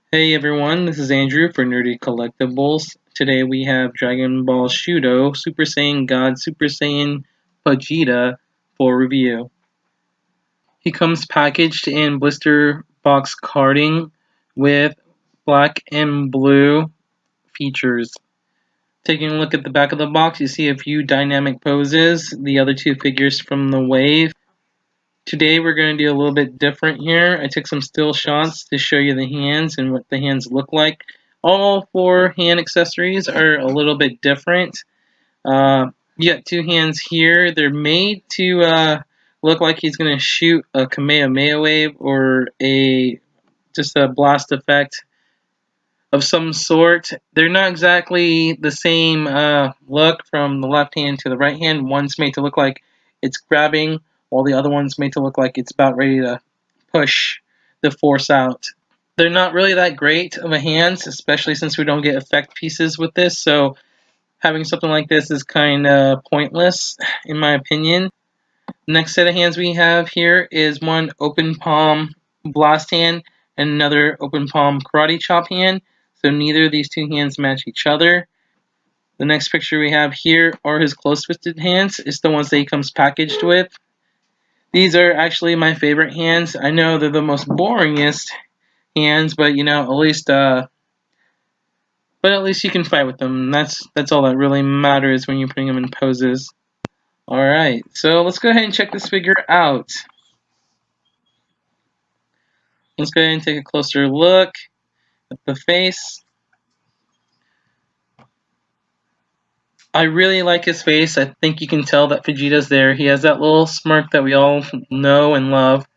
Hey everyone, this is Andrew for Nerdy Collectibles. Today we have Dragon Ball Shodo, Super Saiyan God, Super Saiyan Vegeta for review. He comes packaged in blister box carding with black and blue features. Taking a look at the back of the box, you see a few dynamic poses, the other two figures from the wave. Today we're going to do a little bit different here. I took some still shots to show you the hands and what the hands look like. All four hand accessories are a little bit different. You got two hands here. They're made to look like he's going to shoot a Kamehameha wave or just a blast effect of some sort. They're not exactly the same look from the left hand to the right hand. One's made to look like it's grabbing, while the other one's made to look like it's about ready to push the force out. They're not really that great of a hands, especially since we don't get effect pieces with this, so having something like this is kind of pointless, in my opinion. Next set of hands we have here is one open palm blast hand and another open palm karate chop hand. So neither of these two hands match each other. The next picture we have here are his close twisted hands. It's the ones that he comes packaged with. These are actually my favorite hands. I know they're the most boringest hands, but at least you can fight with them. That's all that really matters when you're putting them in poses. Alright, so let's go ahead and check this figure out. Let's go ahead and take a closer look at the face. I really like his face. I think you can tell that Vegeta's there. He has that little smirk that we all know and love.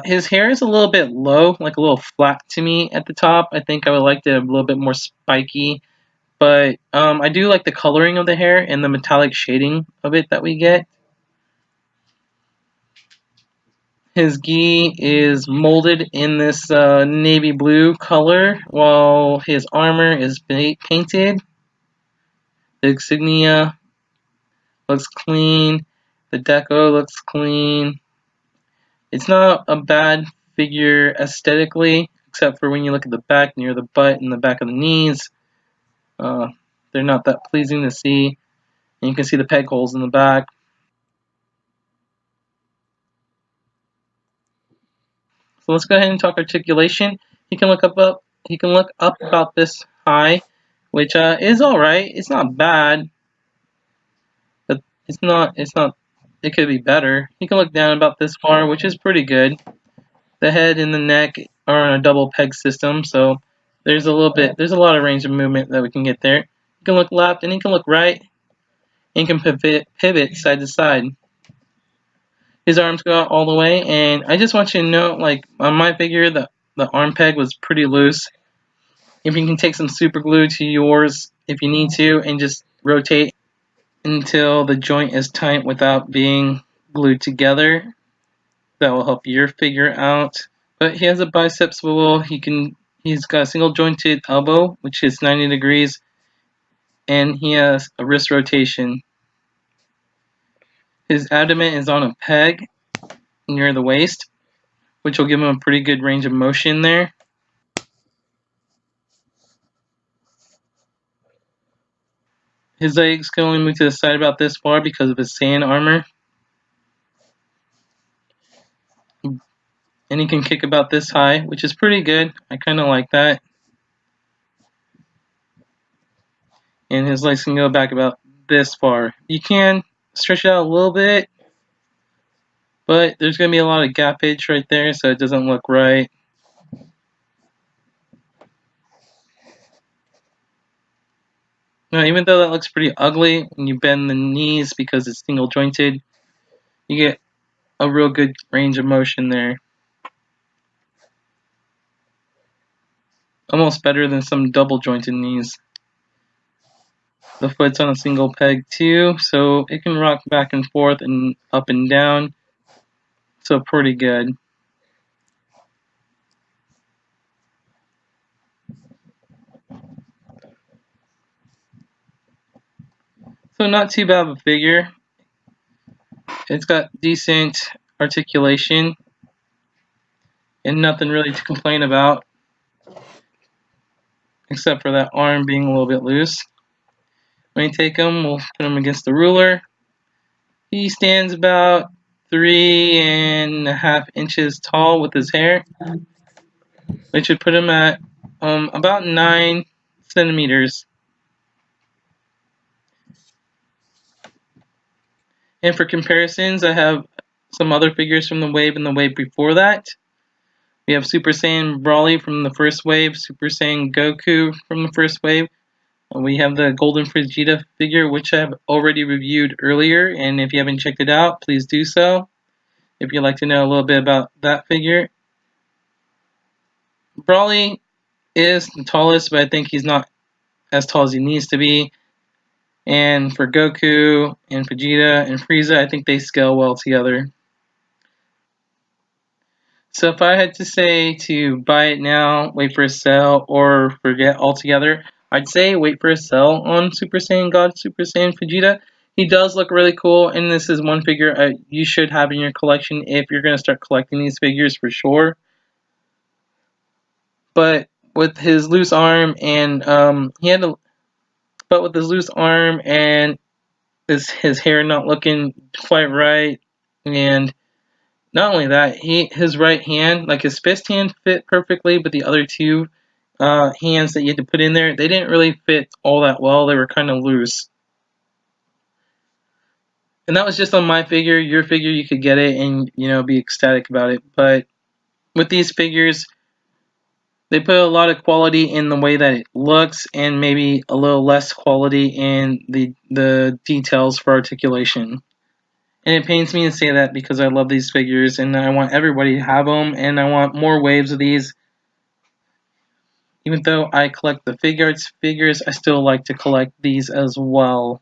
His hair is a little bit low, like a little flat to me at the top. I think I would like it a little bit more spiky. But I do like the coloring of the hair and the metallic shading of it that we get. His gi is molded in this navy blue color, while his armor is painted. The insignia looks clean. The deco looks clean. It's not a bad figure aesthetically, except for when you look at the back near the butt and the back of the knees. They're not that pleasing to see. And you can see the peg holes in the back. So let's go ahead and talk articulation. He can look up about this high, which is alright. It's not bad, but it's not it could be better. He can look down about this far, which is pretty good. The head and the neck are on a double peg system, so there's a lot of range of movement that we can get there. He can look left and he can look right, and he can pivot side to side. His arms go out all the way, and I just want you to know, like on my figure, the arm peg was pretty loose. If you can take some super glue to yours if you need to, and just rotate until the joint is tight without being glued together, that will help your figure out. But he has a bicep swivel. He's got a single jointed elbow, which is 90 degrees, and he has a wrist rotation. His abdomen is on a peg near the waist, which will give him a pretty good range of motion there. His legs can only move to the side about this far because of his Saiyan armor. And he can kick about this high, which is pretty good. I kind of like that. And his legs can go back about this far. You can stretch it out a little bit, but there's going to be a lot of gappage right there, so it doesn't look right. Now, even though that looks pretty ugly when you bend the knees because it's single jointed, you get a real good range of motion there. Almost better than some double jointed knees. The foot's on a single peg too, so it can rock back and forth and up and down. So pretty good. So not too bad of a figure. It's got decent articulation and nothing really to complain about. except for that arm being a little bit loose. When we take him, we'll put him against the ruler. He stands about 3.5 inches tall with his hair, which would put him at about 9 centimeters. And for comparisons, I have some other figures from the wave and the wave before that. We have Super Saiyan Broly from the first wave, Super Saiyan Goku from the first wave. We have the Golden Vegeta figure, which I have already reviewed earlier, and if you haven't checked it out, please do so. If you'd like to know a little bit about that figure. Broly is the tallest, but I think he's not as tall as he needs to be. And for Goku and Vegeta and Frieza, I think they scale well together. So if I had to say to buy it now, wait for a sale, or forget altogether, I'd say wait for a sale on Super Saiyan God, Super Saiyan Vegeta. He does look really cool, and this is one figure you should have in your collection if you're going to start collecting these figures for sure. But with his loose arm and with his loose arm and his hair not looking quite right, and not only that, his right hand, like his fist hand, fit perfectly, but the other two hands that you had to put in there, they didn't really fit all that well. They were kind of loose. And that was just on my figure. Your figure, you could get it and be ecstatic about it. But with these figures, they put a lot of quality in the way that it looks, and maybe a little less quality in the details for articulation. And it pains me to say that because I love these figures and I want everybody to have them, and I want more waves of these. Even though I collect the figures, I still like to collect these as well.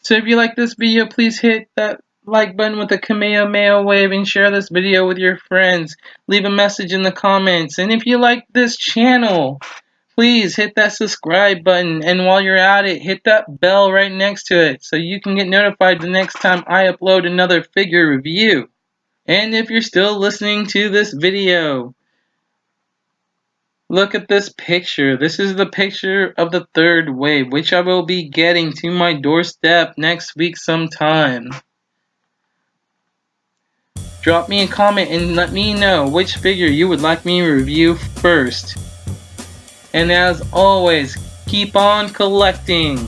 So if you like this video, please hit that like button with the Kamehameha wave and share this video with your friends. Leave a message in the comments. And if you like this channel, please hit that subscribe button, and while you're at it, hit that bell right next to it so you can get notified the next time I upload another figure review. And if you're still listening to this video, look at this picture. This is the picture of the third wave, which I will be getting to my doorstep next week sometime. Drop me a comment and let me know which figure you would like me to review first. And as always, keep on collecting.